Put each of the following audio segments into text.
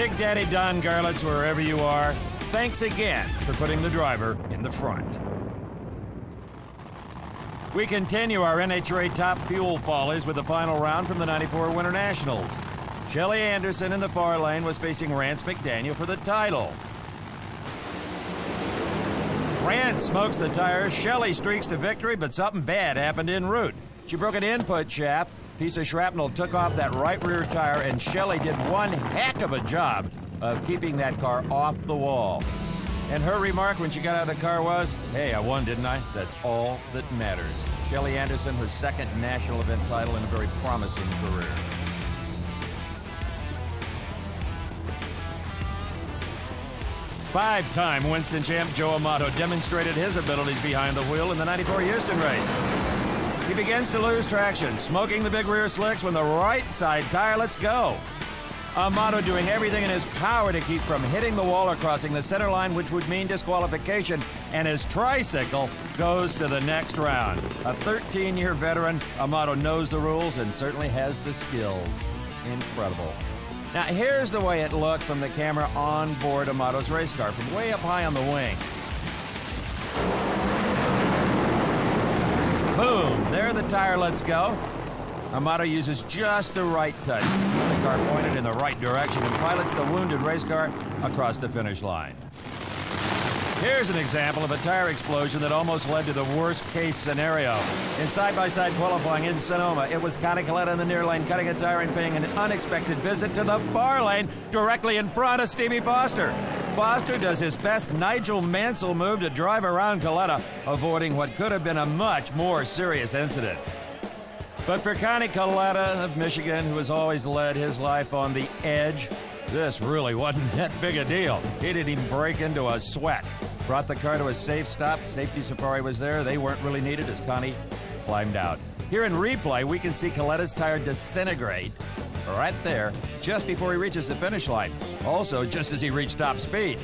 Big Daddy Don Garlits, wherever you are, thanks again for putting the driver in the front. We continue our NHRA Top Fuel Follies with the final round from the '94 Winter Nationals. Shelly Anderson in the far lane was facing Rance McDaniel for the title. Rance smokes the tires, Shelly streaks to victory, but something bad happened en route. She broke an input shaft, piece of shrapnel took off that right rear tire, and Shelly did one heck of a job of keeping that car off the wall. And her remark when she got out of the car was, "Hey, I won, didn't I? That's all that matters." Shelly Anderson, her second national event title in a very promising career. Five-time Winston champ Joe Amato demonstrated his abilities behind the wheel in the '94 Houston race. He begins to lose traction, smoking the big rear slicks when the right side tire lets go. Amato doing everything in his power to keep from hitting the wall or crossing the center line, which would mean disqualification, and his tricycle goes to the next round. A 13-year veteran, Amato knows the rules and certainly has the skills. Incredible. Now, here's the way it looked from the camera on board Amato's race car, from way up high on the wing. Boom, there the tire lets go. Amato uses just the right touch to keep the car pointed in the right direction and pilots the wounded race car across the finish line. Here's an example of a tire explosion that almost led to the worst-case scenario. In side-by-side qualifying in Sonoma, it was Connie Kalitta in the near lane cutting a tire and paying an unexpected visit to the far lane directly in front of Stevie Foster. Foster does his best Nigel Mansell move to drive around Kalitta, avoiding what could have been a much more serious incident. But for Connie Kalitta of Michigan, who has always led his life on the edge, this really wasn't that big a deal. He didn't even break into a sweat. Brought the car to a safe stop. Safety Safari was there. They weren't really needed as Connie climbed out. Here in replay, we can see Kalitta's tire disintegrate right there just before he reaches the finish line. Also, just as he reached top speed.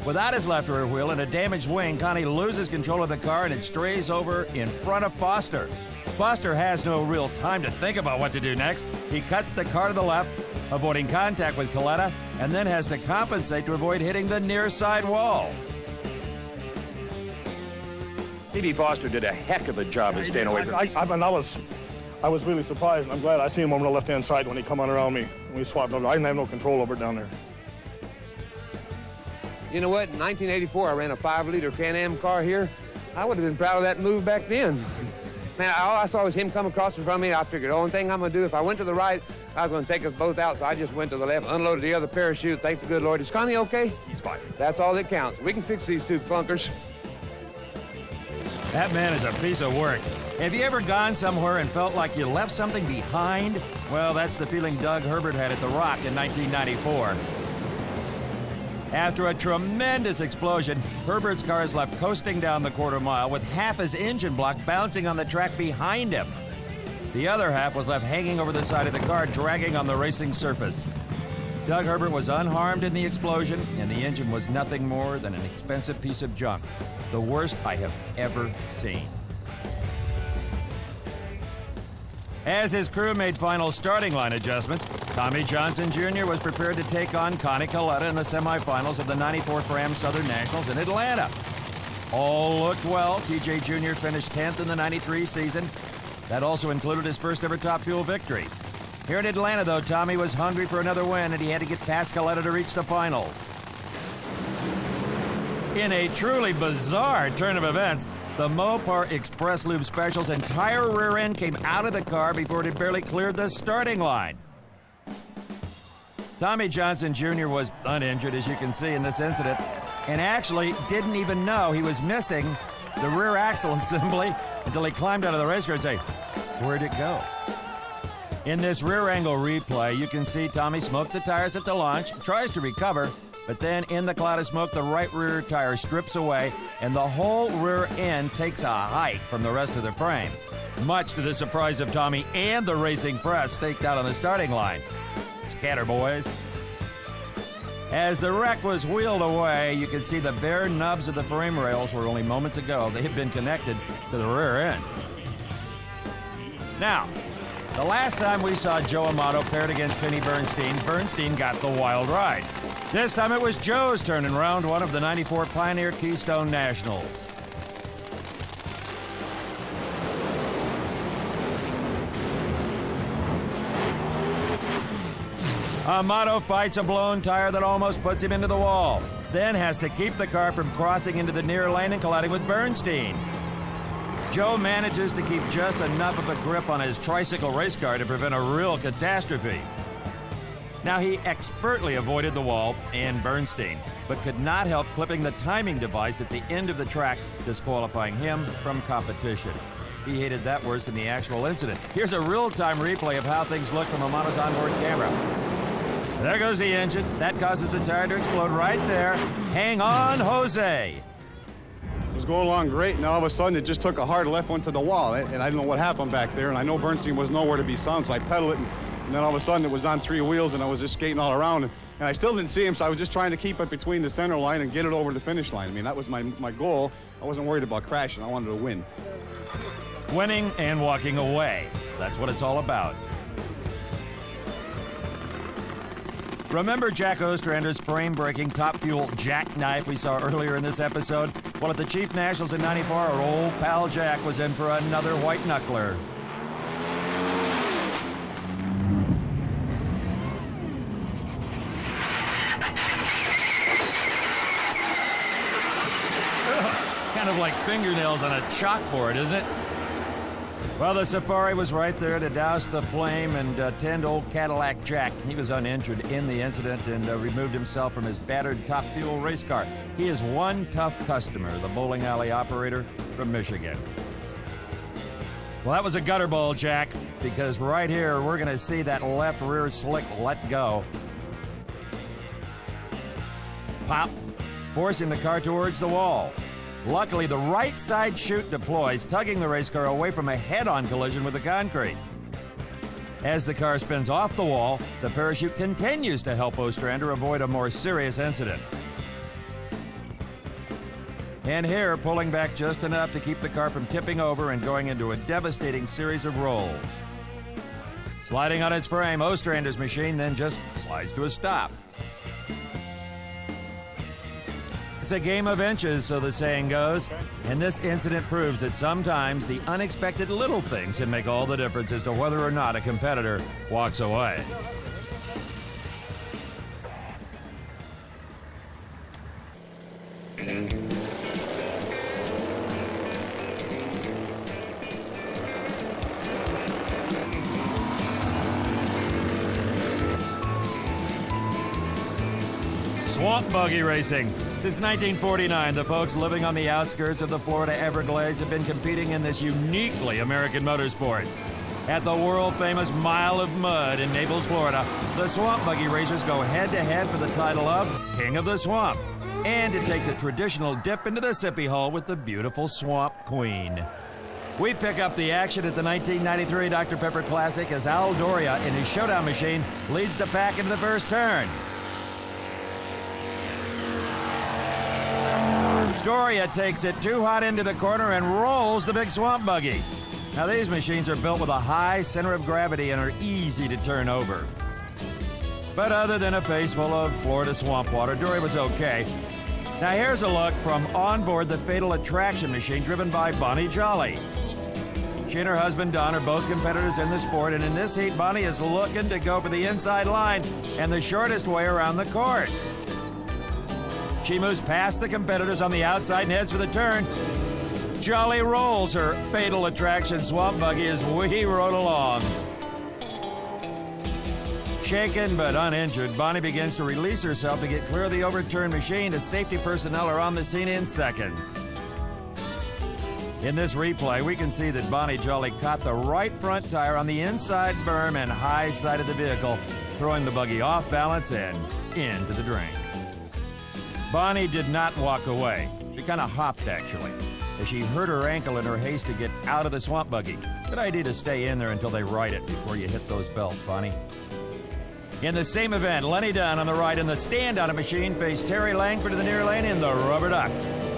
Without his left rear wheel and a damaged wing, Connie loses control of the car and it strays over in front of Foster. Foster has no real time to think about what to do next. He cuts the car to the left, avoiding contact with Kalitta, and then has to compensate to avoid hitting the near side wall. Stevie Foster did a heck of a job of staying away from I was really surprised, and I'm glad I seen him on the left-hand side when he come on around me. When we swapped over, I didn't have no control over it down there. You know what? In 1984, I ran a 5-liter Can-Am car here. I would have been proud of that move back then. Man, all I saw was him come across in front of me. I figured the only thing I'm going to do, if I went to the right, I was going to take us both out. So I just went to the left, unloaded the other parachute. Thank the good Lord. Is Connie okay? He's fine. That's all that counts. We can fix these two clunkers. That man is a piece of work. Have you ever gone somewhere and felt like you left something behind? Well, that's the feeling Doug Herbert had at The Rock in 1994. After a tremendous explosion, Herbert's car is left coasting down the quarter mile with half his engine block bouncing on the track behind him. The other half was left hanging over the side of the car, dragging on the racing surface. Doug Herbert was unharmed in the explosion, and the engine was nothing more than an expensive piece of junk. The worst I have ever seen. As his crew made final starting line adjustments, Tommy Johnson Jr. was prepared to take on Connie Kalitta in the semifinals of the '94 Fram Southern Nationals in Atlanta. All looked well. TJ Jr. finished 10th in the '93 season. That also included his first ever Top Fuel victory. Here in Atlanta, though, Tommy was hungry for another win, and he had to get past Kalitta to reach the finals. In a truly bizarre turn of events, the Mopar Express Lube Special's entire rear end came out of the car before it had barely cleared the starting line. Tommy Johnson Jr. was uninjured, as you can see in this incident, and actually didn't even know he was missing the rear axle assembly until he climbed out of the race car and say, "Where'd it go?" In this rear angle replay, you can see Tommy smoke the tires at the launch, tries to recover, but then in the cloud of smoke, the right rear tire strips away, and the whole rear end takes a hike from the rest of the frame, much to the surprise of Tommy and the racing press staked out on the starting line. Scatter, boys. As the wreck was wheeled away, you could see the bare nubs of the frame rails where only moments ago they had been connected to the rear end. Now, the last time we saw Joe Amato paired against Kenny Bernstein, Bernstein got the wild ride. This time it was Joe's turn in round one of the 94 Pioneer Keystone Nationals. Amato fights a blown tire that almost puts him into the wall, then has to keep the car from crossing into the near lane and colliding with Bernstein. Joe manages to keep just enough of a grip on his tricycle race car to prevent a real catastrophe. Now, he expertly avoided the wall and Bernstein, but could not help clipping the timing device at the end of the track, disqualifying him from competition. He hated that worse than the actual incident. Here's a real-time replay of how things look from Amato's onboard camera. There goes the engine. That causes the tire to explode right there. Hang on, Jose. It was going along great, and all of a sudden it just took a hard left, went to the wall, and I didn't know what happened back there, and I know Bernstein was nowhere to be found, so I pedaled it, and then all of a sudden it was on three wheels, and I was just skating all around, and I still didn't see him, so I was just trying to keep it between the center line and get it over the finish line. I mean, that was my goal. I wasn't worried about crashing. I wanted to win. Winning and walking away. That's what it's all about. Remember Jack Ostrander's frame-breaking Top Fuel jackknife we saw earlier in this episode? Well, at the Chief Nationals in '94, our old pal Jack was in for another white knuckler. Kind of like fingernails on a chalkboard, isn't it? Well, the Safari was right there to douse the flame and tend old Cadillac Jack. He was uninjured in the incident and removed himself from his battered Top Fuel race car. He is one tough customer, the bowling alley operator from Michigan. Well, that was a gutter ball, Jack, because right here we're going to see that left rear slick let go. Pop, forcing the car towards the wall. Luckily, the right side chute deploys, tugging the race car away from a head-on collision with the concrete. As the car spins off the wall, the parachute continues to help Ostrander avoid a more serious incident. And here, pulling back just enough to keep the car from tipping over and going into a devastating series of rolls. Sliding on its frame, Ostrander's machine then just slides to a stop. It's a game of inches, so the saying goes, and this incident proves that sometimes the unexpected little things can make all the difference as to whether or not a competitor walks away. Swamp buggy racing. Since 1949, the folks living on the outskirts of the Florida Everglades have been competing in this uniquely American motorsport. At the world-famous Mile of Mud in Naples, Florida, the swamp buggy racers go head-to-head for the title of King of the Swamp, and to take the traditional dip into the sippy hole with the beautiful Swamp Queen. We pick up the action at the 1993 Dr. Pepper Classic as Al Doria in his showdown machine leads the pack into the first turn. Doria takes it too hot into the corner and rolls the big swamp buggy. Now, these machines are built with a high center of gravity and are easy to turn over. But other than a face full of Florida swamp water, Doria was okay. Now, here's a look from onboard the Fatal Attraction machine driven by Bonnie Jolly. She and her husband, Don, are both competitors in the sport, and in this heat, Bonnie is looking to go for the inside line and the shortest way around the course. She moves past the competitors on the outside and heads for the turn. Jolly rolls her Fatal Attraction swamp buggy as we rode along. Shaken but uninjured, Bonnie begins to release herself to get clear of the overturned machine as safety personnel are on the scene in seconds. In this replay, we can see that Bonnie Jolly caught the right front tire on the inside berm and high side of the vehicle, throwing the buggy off balance and into the drain. Bonnie did not walk away. She kind of hopped, actually, as she hurt her ankle in her haste to get out of the swamp buggy. Good idea to stay in there until they right it before you hit those belts, Bonnie. In the same event, Lenny Dunn on the right in the stand-on machine faced Terry Langford in the near lane in the Rubber Duck.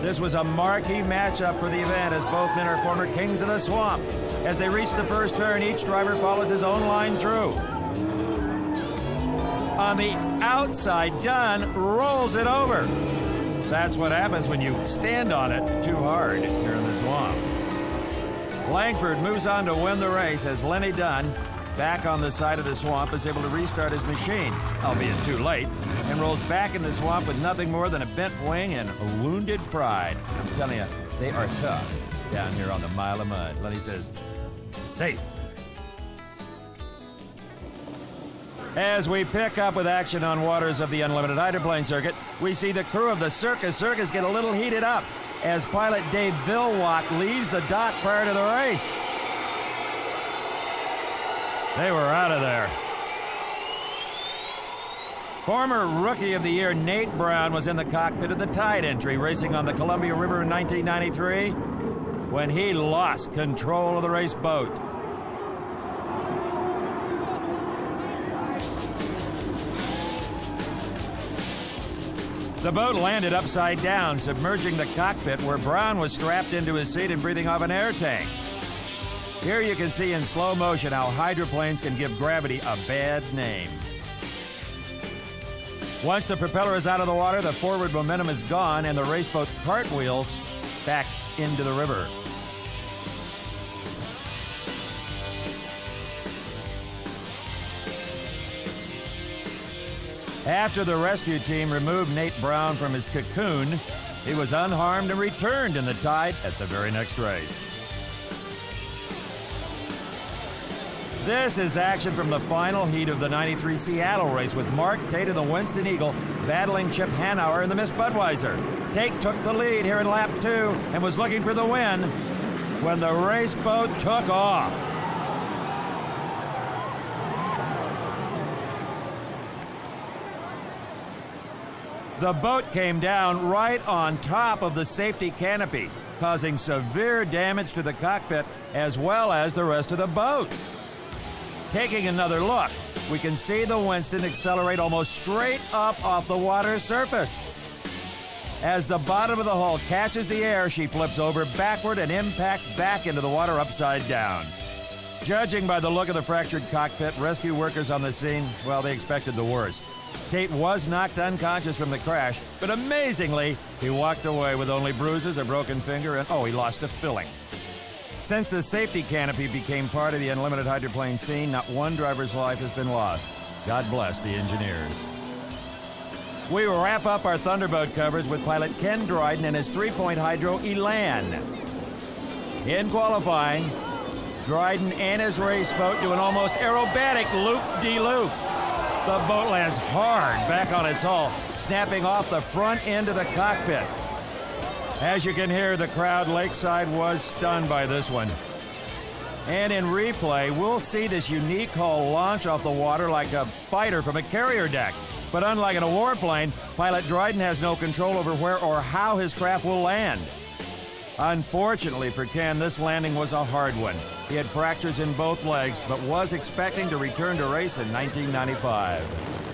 This was a marquee matchup for the event as both men are former kings of the swamp. As they reach the first turn, each driver follows his own line through. On the outside, Dunn rolls it over. That's what happens when you stand on it too hard here in the swamp. Langford moves on to win the race as Lenny Dunn, back on the side of the swamp, is able to restart his machine, albeit too late, and rolls back in the swamp with nothing more than a bent wing and a wounded pride. I'm telling you, they are tough down here on the Mile of Mud. Lenny says, safe. As we pick up with action on waters of the Unlimited Hydroplane Circuit, we see the crew of the Circus get a little heated up as pilot Dave Villwalk leaves the dock prior to the race. They were out of there. Former Rookie of the Year Nate Brown was in the cockpit of the Tide entry racing on the Columbia River in 1993 when he lost control of the race boat. The boat landed upside down, submerging the cockpit where Brown was strapped into his seat and breathing off an air tank. Here you can see in slow motion how hydroplanes can give gravity a bad name. Once the propeller is out of the water, the forward momentum is gone and the race boat cartwheels back into the river. After the rescue team removed Nate Brown from his cocoon, he was unharmed and returned in the Tide at the very next race. This is action from the final heat of the '93 Seattle race with Mark Tate of the Winston Eagle battling Chip Hanauer in the Miss Budweiser. Tate took the lead here in lap 2 and was looking for the win when the race boat took off. The boat came down right on top of the safety canopy, causing severe damage to the cockpit as well as the rest of the boat. Taking another look, we can see the Winston accelerate almost straight up off the water's surface. As the bottom of the hull catches the air, she flips over backward and impacts back into the water upside down. Judging by the look of the fractured cockpit, rescue workers on the scene, well, they expected the worst. Tate was knocked unconscious from the crash, but amazingly, he walked away with only bruises, a broken finger, and he lost a filling. Since the safety canopy became part of the Unlimited Hydroplane scene, not one driver's life has been lost. God bless the engineers. We wrap up our Thunderboat coverage with pilot Ken Dryden and his 3-point hydro Elan. In qualifying, Dryden and his race boat do an almost aerobatic loop-de-loop. The boat lands hard back on its hull, snapping off the front end of the cockpit. As you can hear, the crowd lakeside was stunned by this one. And in replay, we'll see this unique hull launch off the water like a fighter from a carrier deck. But unlike in a warplane, pilot Dryden has no control over where or how his craft will land. Unfortunately for Ken, this landing was a hard one. He had fractures in both legs, but was expecting to return to race in 1995.